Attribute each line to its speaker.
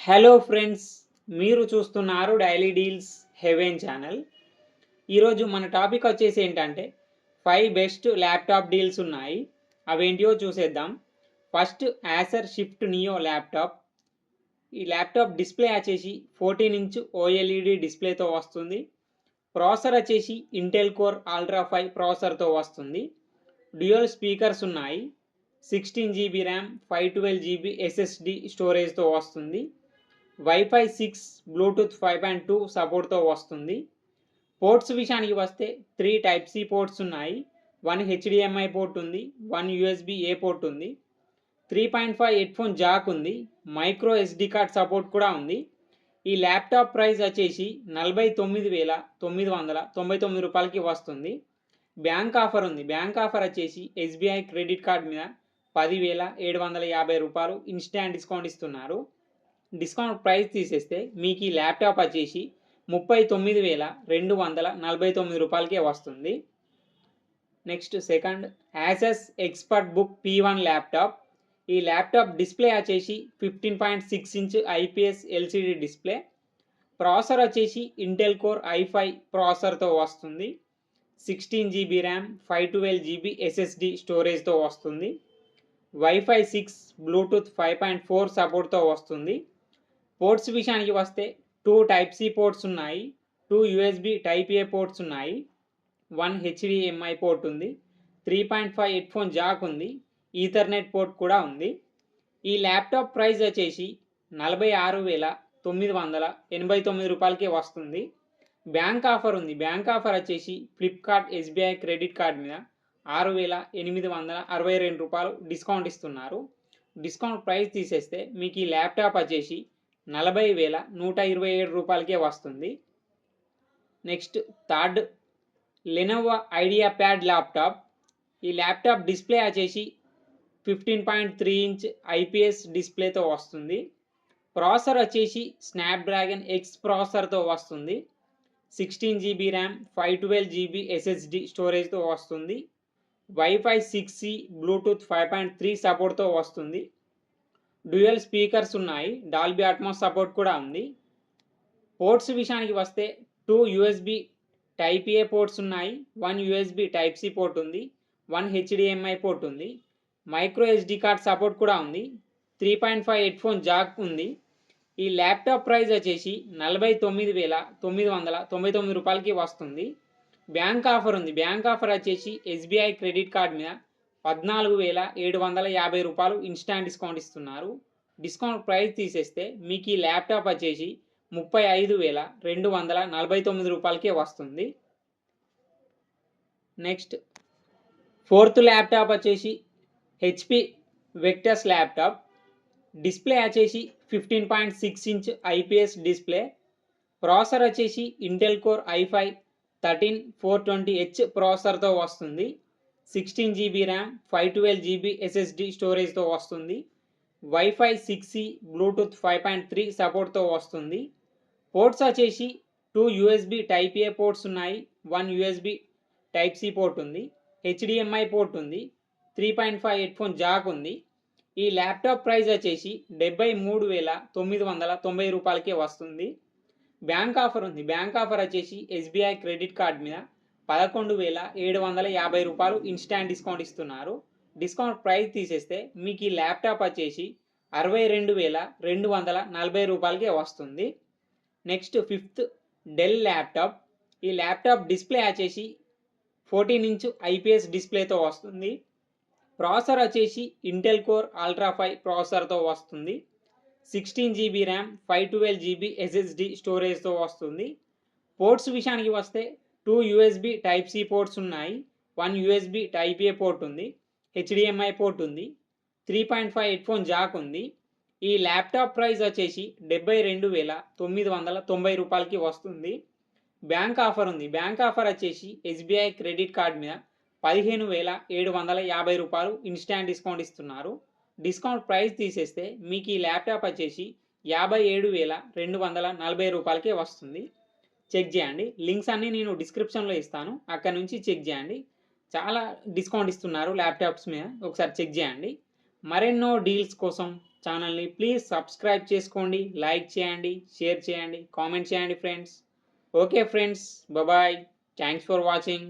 Speaker 1: Hello friends, మీరు చూస్తున్నారు daily deals haven channel. ఈరోజు మన టాపిక్ వచ్చేసి ఏంటంటే 5 బెస్ట్ ల్యాప్టాప్ డీల్స్ ఉన్నాయి. అవేంటియో చూసేద్దాం. First Acer shift neo laptop. ఈ ల్యాప్టాప్ డిస్ప్లే వచ్చేసి 14 ఇంచ్ ఓఎల్ఈడి డిస్ప్లేతో వస్తుంది. ప్రాసెసర్ వచ్చేసి ఇంటెల్ కోర్ అల్ట్రా 5 ప్రాసెసర్తో వస్తుంది. డ్యూయల్ స్పీకర్స్ ఉన్నాయి. 16 GB ర్యామ్, 512 GB SSD స్టోరేజ్తో వస్తుంది. వైఫై 6 బ్లూటూత్ 5.2 సపోర్ట్తో వస్తుంది. పోర్ట్స్ విషయానికి వస్తే 3 టైప్ సి పోర్ట్స్ ఉన్నాయి. 1 HDMI పోర్ట్ ఉంది, 1 USB-A పోర్ట్ ఉంది, 3.5 హెడ్ఫోన్ జాక్ ఉంది, మైక్రో SD కార్డ్ సపోర్ట్ కూడా ఉంది. ఈ ల్యాప్టాప్ ప్రైస్ వచ్చేసి 49,999 రూపాయలకి వస్తుంది. బ్యాంక్ ఆఫర్ ఉంది. బ్యాంక్ ఆఫర్ వచ్చేసి SBI క్రెడిట్ కార్డ్ మీద 10,750 రూపాయలు ఇన్స్టాంట్ డిస్కౌంట్ ఇస్తున్నారు. డిస్కౌంట్ ప్రైస్ తీసేస్తే మీకు ఈ ల్యాప్టాప్ వచ్చేసి 39,249 రూపాయలకే వస్తుంది. Next second Asus ExpertBook P1 laptop. ఈ ల్యాప్టాప్ డిస్ప్లే వచ్చేసి 15.6 inch IPS LCD display. Processor వచ్చేసి ఇంటెల్ కోర్ i5 ప్రాసెసర్తో వస్తుంది. 16 GB ర్యామ్, 512 GB SSD స్టోరేజ్తో వస్తుంది. వైఫై 6 బ్లూటూత్ 5.4 సపోర్ట్తో వస్తుంది. పోర్ట్స్ విషయానికి వస్తే 2 టైప్ సి పోర్ట్స్ ఉన్నాయి, 2 USB టైప్ ఏ పోర్ట్స్ ఉన్నాయి, 1 HDMI పోర్ట్ ఉంది, 3.5 హెడ్ఫోన్ జాక్ ఉంది, ఈథర్నెట్ పోర్ట్ కూడా ఉంది. ఈ ల్యాప్టాప్ ప్రైస్ వచ్చేసి 46,989 రూపాయలకే వస్తుంది. బ్యాంక్ ఆఫర్ ఉంది. బ్యాంక్ ఆఫర్ వచ్చేసి ఫ్లిప్కార్ట్ SBI క్రెడిట్ కార్డ్ మీద 6,862 రూపాయలు డిస్కౌంట్ ఇస్తున్నారు. డిస్కౌంట్ ప్రైస్ తీసేస్తే మీకు ఈ ల్యాప్టాప్ వచ్చేసి 40,127 రూపాయలకే వస్తుంది. Next third Lenovo idea pad laptop. ఈ ల్యాప్టాప్ డిస్ప్లే వచ్చేసి 15.3 ఇంచ్ IPS డిస్ప్లేతో వస్తుంది. ప్రాసెసర్ వచ్చేసి స్నాప్డ్రాగన్ X ప్రాసెసర్తో వస్తుంది. 16 GB ర్యామ్, 512 GB SSD స్టోరేజ్తో వస్తుంది. వైఫై 6E బ్లూటూత్ 5.3 సపోర్ట్తో వస్తుంది. డ్యూయల్ స్పీకర్స్ ఉన్నాయి, డాల్బీ అట్మాస్ సపోర్ట్ కూడా ఉంది. పోర్ట్స్ విషయానికి వస్తే 2 USB టైప్ ఏ పోర్ట్స్ ఉన్నాయి, 1 USB టైప్ సి పోర్ట్ ఉంది, 1 HDMI పోర్ట్ ఉంది, మైక్రో SD కార్డ్ సపోర్ట్ కూడా ఉంది, 3.5 హెడ్ఫోన్ జాక్ ఉంది. ఈ ల్యాప్టాప్ ప్రైస్ వచ్చేసి 49,999 రూపాయలకి వస్తుంది. బ్యాంక్ ఆఫర్ ఉంది. బ్యాంక్ ఆఫర్ వచ్చేసి SBI క్రెడిట్ కార్డ్ మీద 14,750 రూపాయలు ఇన్స్టాంట్ డిస్కౌంట్ ఇస్తున్నారు. డిస్కౌంట్ ప్రైస్ తీసేస్తే మీకు ఈ ల్యాప్టాప్ వచ్చేసి 35,249 రూపాయలకే వస్తుంది. నెక్స్ట్ ఫోర్త్ ల్యాప్టాప్ వచ్చేసి HP వెక్టస్ ల్యాప్టాప్. డిస్ప్లే వచ్చేసి 15.6 ఇంచ్ IPS డిస్ప్లే. ప్రాసెసర్ వచ్చేసి ఇంటెల్ కోర్ i5 13420H ప్రాసెసర్తో వస్తుంది. 16 GB ర్యామ్, 512 GB SSD స్టోరేజ్తో వస్తుంది. వైఫై 6E బ్లూటూత్ 5.3 సపోర్ట్తో వస్తుంది. పోర్ట్స్ వచ్చేసి 2 USB టైప్ ఏ పోర్ట్స్ ఉన్నాయి, 1 USB టైప్ సి పోర్ట్ ఉంది, HDMI పోర్ట్ ఉంది, 3.5 హెడ్ఫోన్ జాక్ ఉంది. ఈ ల్యాప్టాప్ ప్రైస్ వచ్చేసి 73,990 రూపాయలకే వస్తుంది. బ్యాంక్ ఆఫర్ ఉంది. బ్యాంక్ ఆఫర్ వచ్చేసి SBI క్రెడిట్ కార్డ్ మీద 11,750 రూపాయలు ఇన్స్టాంట్ డిస్కౌంట్ ఇస్తున్నారు. డిస్కౌంట్ ప్రైస్ తీసేస్తే మీకు ఈ ల్యాప్టాప్ వచ్చేసి 62,240 రూపాయలకే వస్తుంది. Next fifth Dell laptop. ఈ ల్యాప్టాప్ డిస్ప్లే వచ్చేసి 14 ఇంచ్ IPS డిస్ప్లేతో వస్తుంది. ప్రాసెసర్ వచ్చేసి ఇంటెల్ కోర్ అల్ట్రా 5 ప్రాసెసర్తో వస్తుంది. 16 GB ర్యామ్, 512 GB SSD స్టోరేజ్తో వస్తుంది. పోర్ట్స్ విషయానికి వస్తే 2 USB టైప్ సి పోర్ట్స్ ఉన్నాయి, 1 USB టైప్ ఏ పోర్ట్ ఉంది, HDMI పోర్ట్ ఉంది, 3.5 హెడ్ఫోన్ జాక్ ఉంది. ఈ ల్యాప్టాప్ ప్రైస్ వచ్చేసి 72,990 రూపాయలకి వస్తుంది. బ్యాంక్ ఆఫర్ ఉంది. బ్యాంక్ ఆఫర్ వచ్చేసి SBI క్రెడిట్ కార్డ్ మీద 15,750 రూపాయలు ఇన్స్టాంట్ డిస్కౌంట్ ఇస్తున్నారు. డిస్కౌంట్ ప్రైస్ తీసేస్తే మీకు ఈ ల్యాప్టాప్ వచ్చేసి 57,240 రూపాయలకే వస్తుంది. చెక్ చేయండి. లింక్స్ అన్నీ నేను డిస్క్రిప్షన్లో ఇస్తాను, అక్కడ నుంచి చెక్ చేయండి. చాలా డిస్కౌంట్ ఇస్తున్నారు ల్యాప్టాప్స్ మీద, ఒకసారి చెక్ చేయండి. మరెన్నో డీల్స్ కోసం ఛానల్ని ప్లీజ్ సబ్స్క్రైబ్ చేసుకోండి, లైక్ చేయండి, షేర్ చేయండి, కామెంట్ చేయండి friends. Okay friends, bye. Thanks for watching.